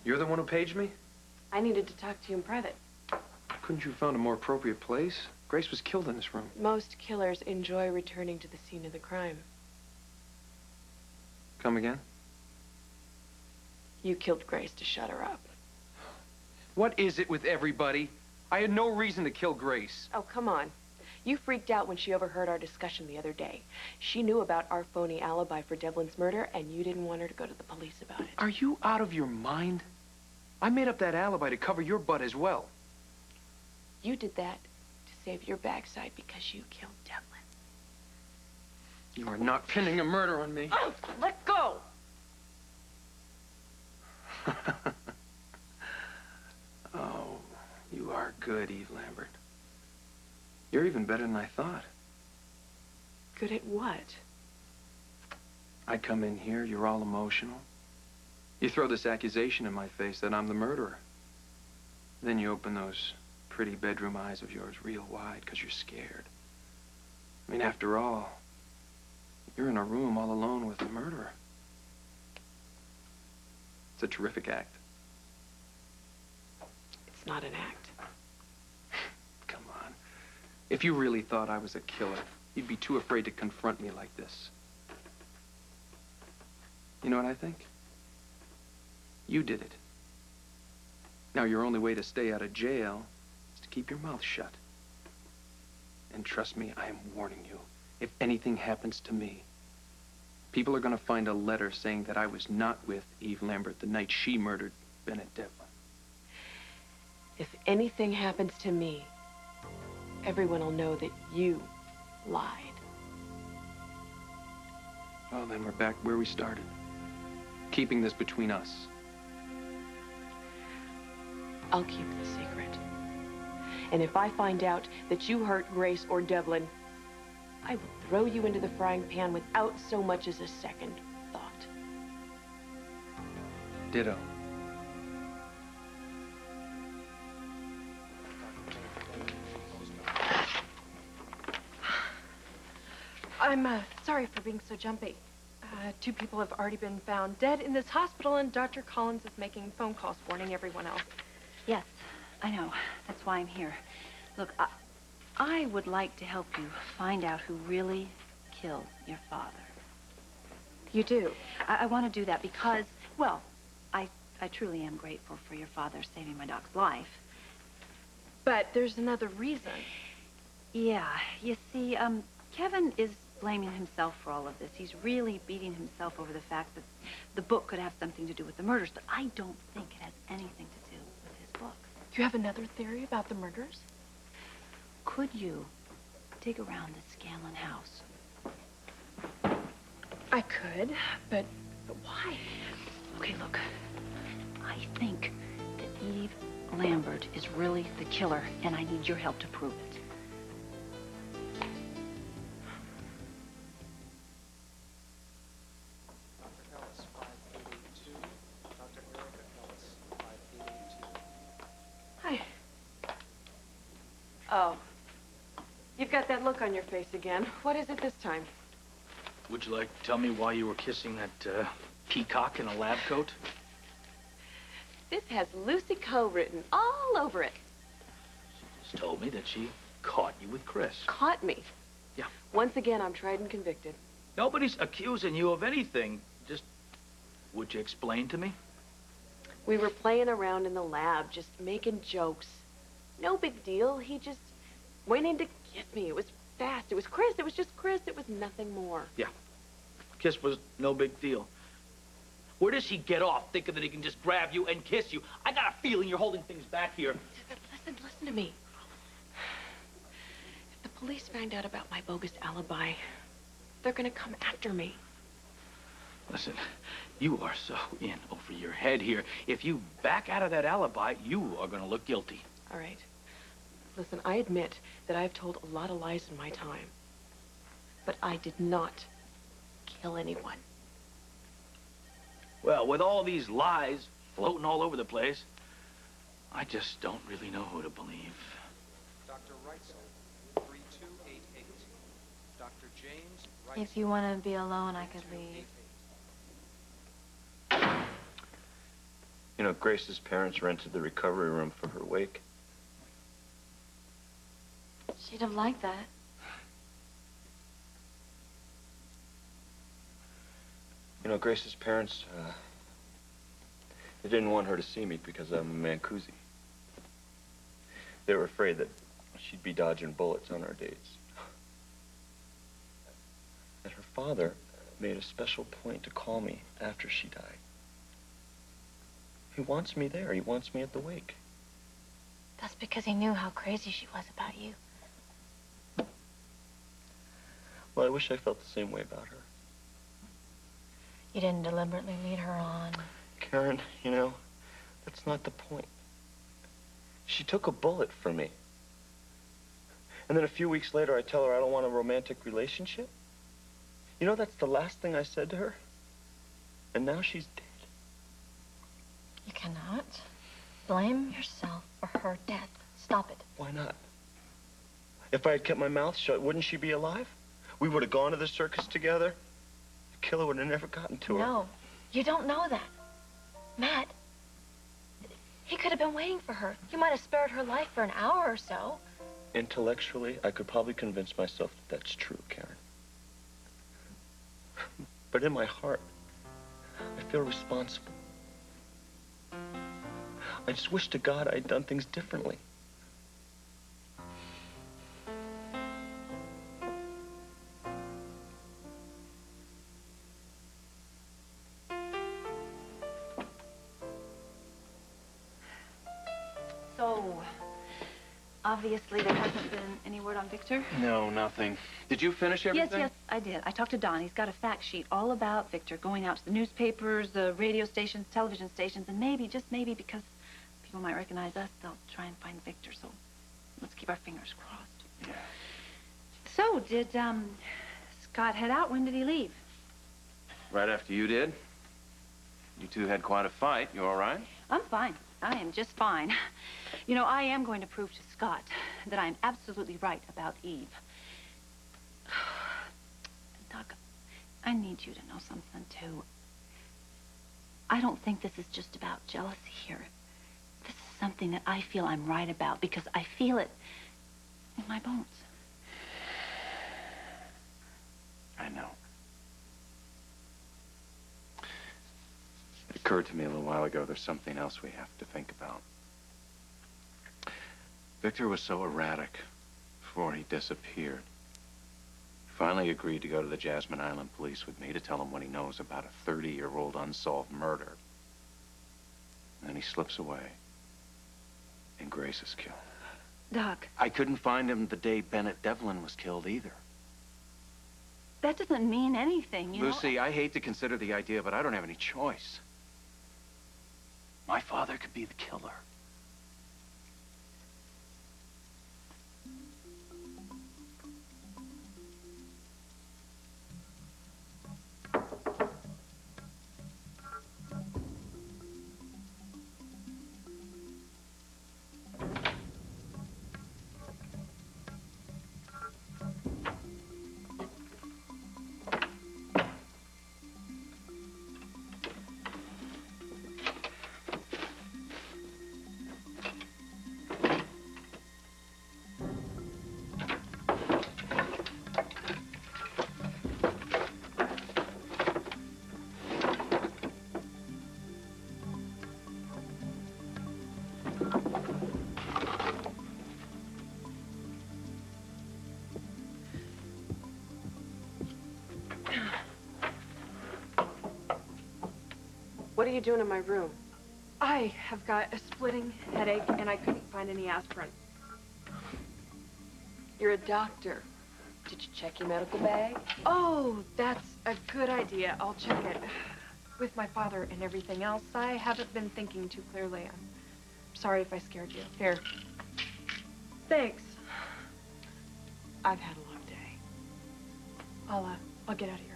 You're the one who paged me? I needed to talk to you in private. Couldn't you have found a more appropriate place? Grace was killed in this room. Most killers enjoy returning to the scene of the crime. Come again? You killed Grace to shut her up. What is it with everybody? I had no reason to kill Grace. Oh, come on. You freaked out when she overheard our discussion the other day. She knew about our phony alibi for Devlin's murder, and you didn't want her to go to the police about it. Are you out of your mind? I made up that alibi to cover your butt as well. You did that to save your backside because you killed Devlin. You are not pinning a murder on me. Oh, let go! Oh, you are good, Eve Lambert. You're even better than I thought. Good at what? I come in here, you're all emotional. You throw this accusation in my face that I'm the murderer. Then you open those pretty bedroom eyes of yours real wide because you're scared. I mean, after all, you're in a room all alone with a murderer. It's a terrific act. It's not an act. Come on. If you really thought I was a killer, you'd be too afraid to confront me like this. You know what I think? You did it. Now, your only way to stay out of jail is to keep your mouth shut. And trust me, I am warning you. If anything happens to me, people are going to find a letter saying that I was not with Eve Lambert the night she murdered Bennett Devlin. If anything happens to me, everyone will know that you lied. Well, then we're back where we started. Keeping this between us. I'll keep the secret. And if I find out that you hurt Grace or Devlin, I will throw you into the frying pan without so much as a second thought. Ditto. I'm sorry for being so jumpy. 2 people have already been found dead in this hospital, and Dr. Collins is making phone calls warning everyone else. Yes, I know. That's why I'm here. Look, I would like to help you find out who really killed your father. You do? I want to do that because, well, I truly am grateful for your father saving my dog's life. But there's another reason. Yeah, you see, Kevin is blaming himself for all of this. He's really beating himself over the fact that the book could have something to do with the murders, but I don't think it has anything to do with his book. Do you have another theory about the murders? Could you dig around the Scanlon house? I could, but why? Okay, look. I think that Eve Lambert is really the killer, and I need your help to prove it. Oh. You've got that look on your face again. What is it this time? Would you like to tell me why you were kissing that peacock in a lab coat? This has Lucy Coe written all over it. She just told me that she caught you with Chris. Caught me? Yeah. Once again, I'm tried and convicted. Nobody's accusing you of anything. Just, would you explain to me? We were playing around in the lab, just making jokes. No big deal. He just went in to kiss me. It was fast. It was Chris. It was just Chris. It was nothing more. Yeah. Kiss was no big deal. Where does he get off thinking that he can just grab you and kiss you? I got a feeling you're holding things back here. Listen to me. If the police find out about my bogus alibi, they're gonna come after me. Listen, you are so in over your head here. If you back out of that alibi, you are gonna look guilty. All right. Listen, I admit that I've told a lot of lies in my time. But I did not kill anyone. Well, with all these lies floating all over the place, I just don't really know who to believe. Dr. Reitzel, 3288. Dr. James Reitzel. If you want to be alone, I could leave. You know, Grace's parents rented the recovery room for her wake. She'd have liked that. You know, Grace's parents, they didn't want her to see me because I'm a Mancusi. They were afraid that she'd be dodging bullets on our dates. And her father made a special point to call me after she died. He wants me there. He wants me at the wake. That's because he knew how crazy she was about you. Well, I wish I felt the same way about her. You didn't deliberately lead her on. Karen, you know, that's not the point. She took a bullet for me. And then a few weeks later, I tell her I don't want a romantic relationship. You know, that's the last thing I said to her. And now she's dead. You cannot blame yourself for her death. Stop it. Why not? If I had kept my mouth shut, wouldn't she be alive? We would have gone to the circus together. The killer would have never gotten to her. No, you don't know that. Matt, he could have been waiting for her. You might have spared her life for an hour or so. Intellectually, I could probably convince myself that that's true, Karen. But in my heart, I feel responsible. I just wish to God I'd done things differently. So, obviously there hasn't been any word on Victor? No, nothing. Did you finish everything? Yes, I did. I talked to Don. He's got a fact sheet all about Victor, going out to the newspapers, the radio stations, television stations, and maybe, just maybe, because people might recognize us, they'll try and find Victor. So let's keep our fingers crossed. Yeah. So, did Scott head out? When did he leave? Right after you did. You two had quite a fight. You all right? I'm fine. I am just fine. You know, I am going to prove to Scott that I'm absolutely right about Eve. Doc, I need you to know something, too. I don't think this is just about jealousy here. This is something that I feel I'm right about because I feel it in my bones. I know. It occurred to me a little while ago there's something else we have to think about. Victor was so erratic before he disappeared. He finally agreed to go to the Jasmine Island police with me to tell them what he knows about a 30-year-old unsolved murder. And then he slips away, and Grace is killed. Doc. I couldn't find him the day Bennett Devlin was killed either. That doesn't mean anything, you know? Lucy, I hate to consider the idea, but I don't have any choice. My father could be the killer. What are you doing in my room? I have got a splitting headache, and I couldn't find any aspirin. You're a doctor. Did you check your medical bag? Oh, that's a good idea. I'll check it. With my father and everything else, I haven't been thinking too clearly. I'm sorry if I scared you. Here. Thanks. I've had a long day. I'll get out of here.